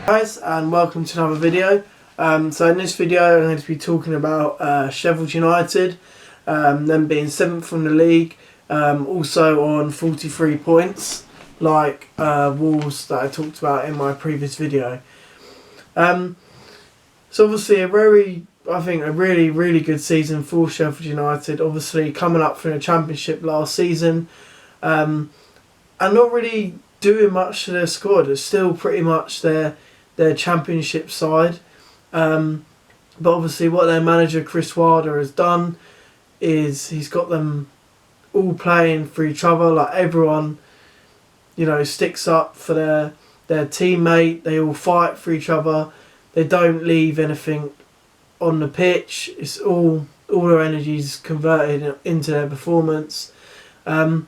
Guys, and welcome to another video. So in this video I'm going to be talking about Sheffield United, them being 7th in the league, also on 43 points like Wolves that I talked about in my previous video. So obviously a really good season for Sheffield United, obviously coming up from the Championship last season, and not really doing much to their squad. It's still pretty much their Championship side, but obviously what their manager Chris Wilder has done is he's got them all playing for each other. Like, everyone, sticks up for their teammate. They all fight for each other. They don't leave anything on the pitch. It's all their energy is converted into their performance. And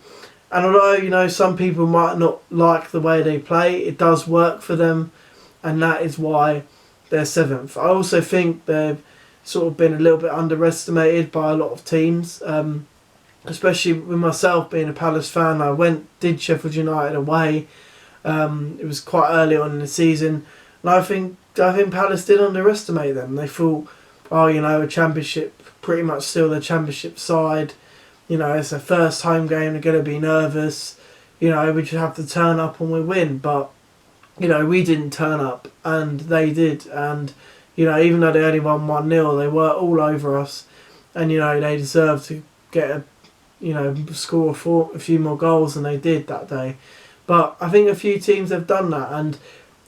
although some people might not like the way they play, it does work for them, and that is why they're 7th. I also think they've sort of been a little bit underestimated by a lot of teams, especially with myself being a Palace fan. I did Sheffield United away. It was quite early on in the season, and I think Palace did underestimate them. They thought, a Championship, pretty much still the Championship side. It's their first home game. They're going to be nervous. We just have to turn up and we win. But we didn't turn up, and they did. And even though they only won 1-0, they were all over us, and they deserved to get score a few more goals than they did that day. But I think a few teams have done that, and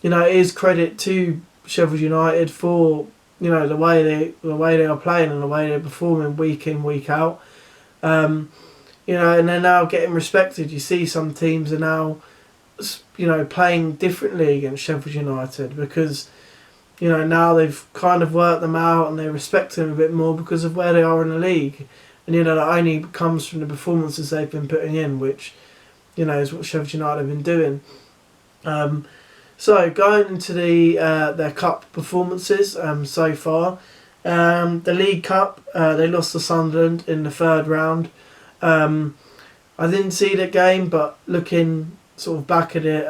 it is credit to Sheffield United for the way they are playing and the way they're performing week in, week out. And they're now getting respected. You see some teams are now playing differently against Sheffield United because now they've kind of worked them out and they respect them a bit more because of where they are in the league. And that only comes from the performances they've been putting in, which is what Sheffield United have been doing. So going into their cup performances so far, the League Cup, they lost to Sunderland in the 3rd round. I didn't see the game, but looking sort of back at it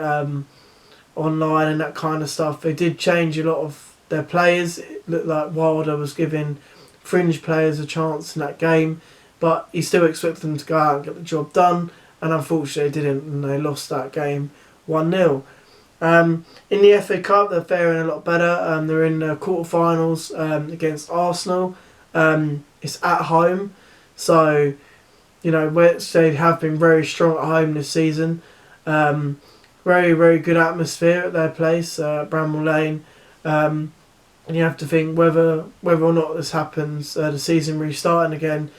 online and that kind of stuff, they did change a lot of their players. It looked like Wilder was giving fringe players a chance in that game, but he still expected them to go out and get the job done, and unfortunately they didn't, and they lost that game 1-0. In the FA Cup, they're faring a lot better. They're in the quarterfinals against Arsenal. It's at home, so which they have been very strong at home this season. Very, very good atmosphere at their place, Bramall Lane. And you have to think whether or not this happens, the season restarting again,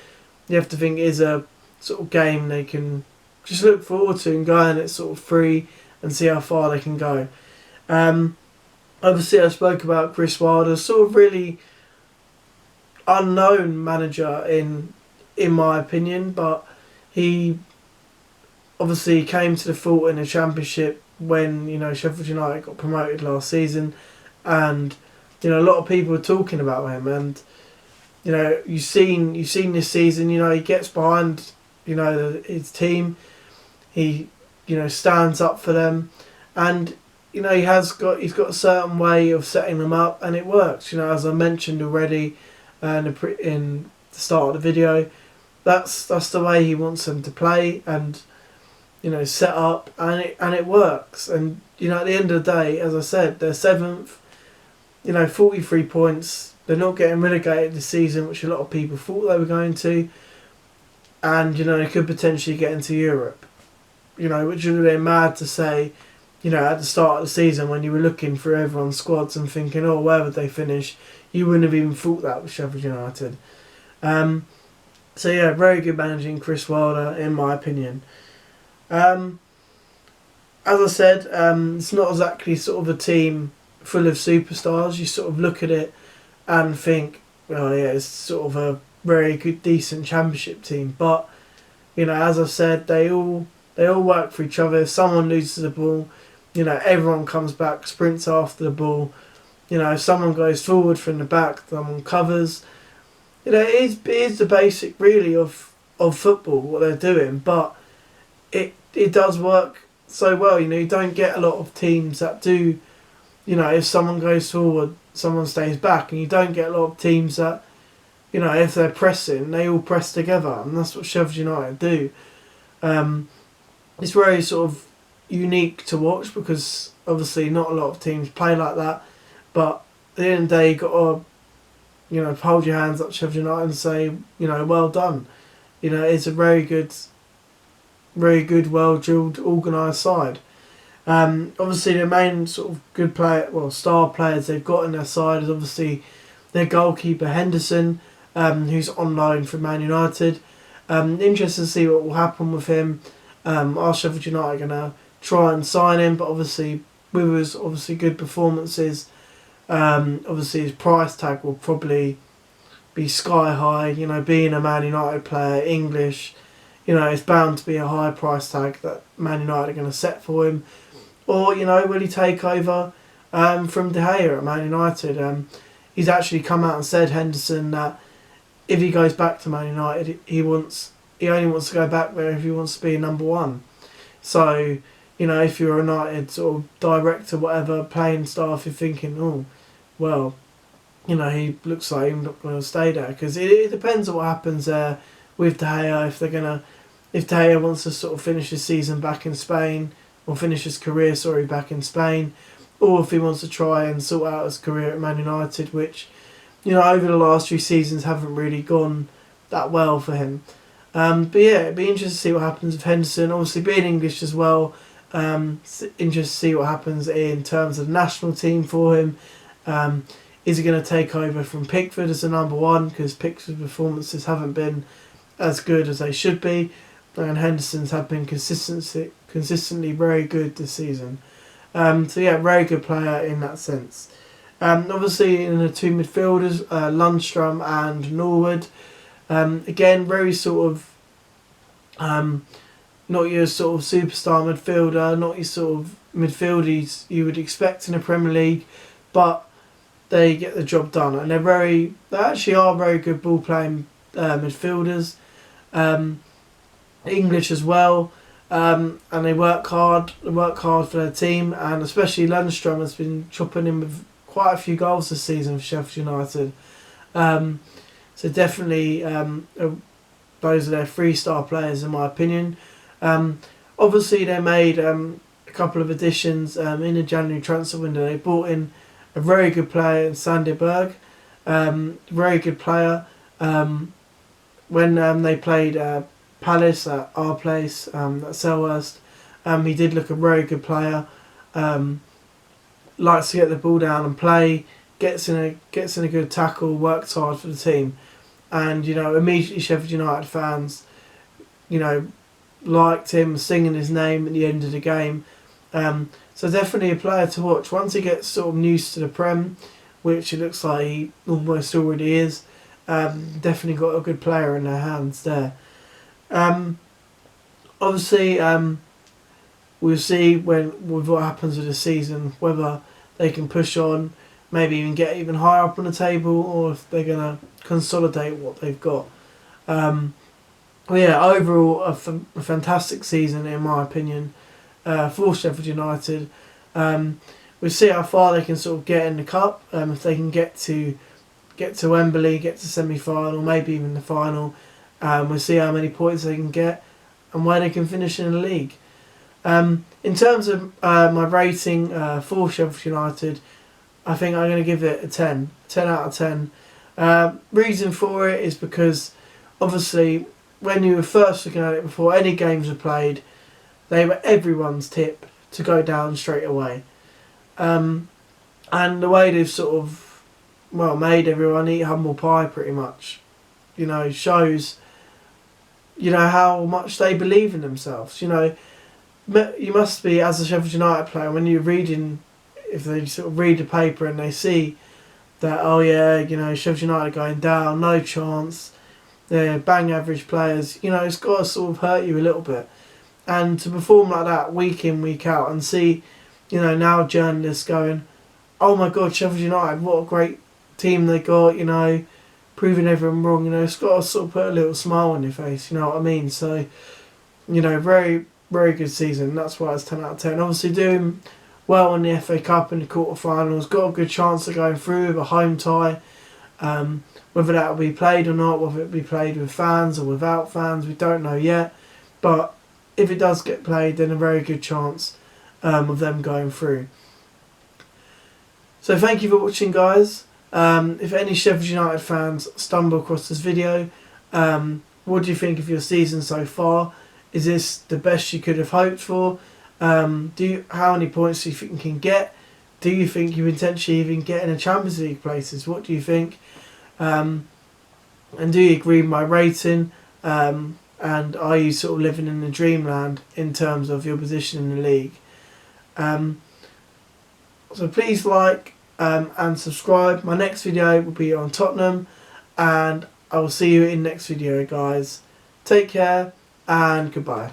you have to think it is a sort of game they can just look forward to and go, and it's sort of free and see how far they can go. Obviously I spoke about Chris Wilder, sort of really unknown manager in my opinion, but he obviously came to the fore in the Championship when Sheffield United got promoted last season, and a lot of people were talking about him, and you've seen this season, he gets behind his team, he stands up for them, and he's got a certain way of setting them up, and it works. As I mentioned already in the start of the video, that's the way he wants them to play and set up, and it works. And at the end of the day, as I said, they're 7th, 43 points. They're not getting relegated this season, which a lot of people thought they were going to, and they could potentially get into Europe, which would be mad to say, at the start of the season when you were looking through everyone's squads and thinking, where would they finish? You wouldn't have even thought that with Sheffield United. So yeah, very good managing Chris Wilder in my opinion. As I said, it's not exactly sort of a team full of superstars. You sort of look at it and think, it's sort of a very good, decent Championship team. But as I said, they all work for each other. If someone loses the ball, everyone comes back, sprints after the ball. If someone goes forward from the back, someone covers. It is the basic really of football, what they're doing, but it does work so well. You don't get a lot of teams that do if someone goes forward, someone stays back, and you don't get a lot of teams that, if they're pressing, they all press together, and that's what Sheffield United do. It's very sort of unique to watch because obviously not a lot of teams play like that, but at the end of the day, you got to, hold your hands up to Sheffield United and say, well done. It's a very good, well drilled, organised side. Obviously, the main sort of good player, star players they've got in their side is obviously their goalkeeper Henderson, who's on loan from Man United. Interested to see what will happen with him. Are Sheffield United going to try and sign him? But obviously, with his good performances, obviously his price tag will probably be sky high. Being a Man United player, English, it's bound to be a high price tag that Man United are going to set for him. Or, will he take over from De Gea at Man United? He's actually come out and said, Henderson, that if he goes back to Man United, he only wants to go back there if he wants to be number one. So, if you're a United sort of director, whatever, playing staff, you're thinking, oh, well, he looks like he's not going to stay there. Because it depends on what happens there with De Gea. If De Gea wants to sort of finish his season back in Spain, or finish his career, back in Spain, or if he wants to try and sort out his career at Man United, which, over the last few seasons haven't really gone that well for him. But yeah, it'd be interesting to see what happens with Henderson. Obviously, being English as well, interesting to see what happens in terms of the national team for him. Is he going to take over from Pickford as the number one? Because Pickford's performances haven't been as good as they should be, and Henderson's have been consistently very good this season. So yeah, very good player in that sense. Obviously in the two midfielders, Lundstram and Norwood. Again, very sort of not your sort of superstar midfielder, not your sort of midfielders you would expect in the Premier League, but they get the job done, and they actually are very good ball playing midfielders. English as well, and they work hard. They work hard for their team, and especially Lundstram has been chopping in with quite a few goals this season for Sheffield United. So definitely, those are their 3-star players in my opinion. Obviously, they made a couple of additions in the January transfer window. They brought in a very good player in Sander Berg, very good player. When they played Palace at our place at Selhurst, he did look a very good player. Likes to get the ball down and play. Gets in a good tackle. Works hard for the team, and immediately Sheffield United fans, liked him, singing his name at the end of the game. So definitely a player to watch once he gets sort of used to the Prem, which it looks like he almost already is. Definitely got a good player in their hands there. Obviously, we'll see with what happens with the season, whether they can push on, maybe even get even higher up on the table, or if they're going to consolidate what they've got. Well, yeah, overall a fantastic season in my opinion for Sheffield United. We'll see how far they can sort of get in the cup. If they can get to Wembley, get to semi-final, maybe even the final. We'll see how many points they can get and where they can finish in the league. In terms of my rating for Sheffield United, I think I'm going to give it a 10 out of 10. Reason for it is because obviously when you were first looking at it before any games were played, they were everyone's tip to go down straight away. And the way they've sort of made everyone eat humble pie pretty much, shows how much they believe in themselves. You must be, as a Sheffield United player, when you're reading, if they sort of read the paper and they see that, Sheffield United are going down, no chance, they're bang average players, it's got to sort of hurt you a little bit. And to perform like that week in, week out, and see, now journalists going, oh my God, Sheffield United, what a great team they got, proving everyone wrong, it's got to sort of put a little smile on your face, you know what I mean? So, very, very good season. That's why it's 10 out of 10. Obviously doing well in the FA Cup in the quarterfinals, got a good chance of going through with a home tie. Whether that will be played or not, whether it will be played with fans or without fans, we don't know yet. But if it does get played, then a very good chance of them going through. So thank you for watching, guys. If any Sheffield United fans stumble across this video, what do you think of your season so far? Is this the best you could have hoped for? How many points do you think you can get? Do you think you potentially even get in a Champions League places? What do you think? And do you agree with my rating? And are you sort of living in the dreamland in terms of your position in the league? So please like and subscribe. My next video will be on Tottenham, and I will see you in next video, guys. Take care and goodbye.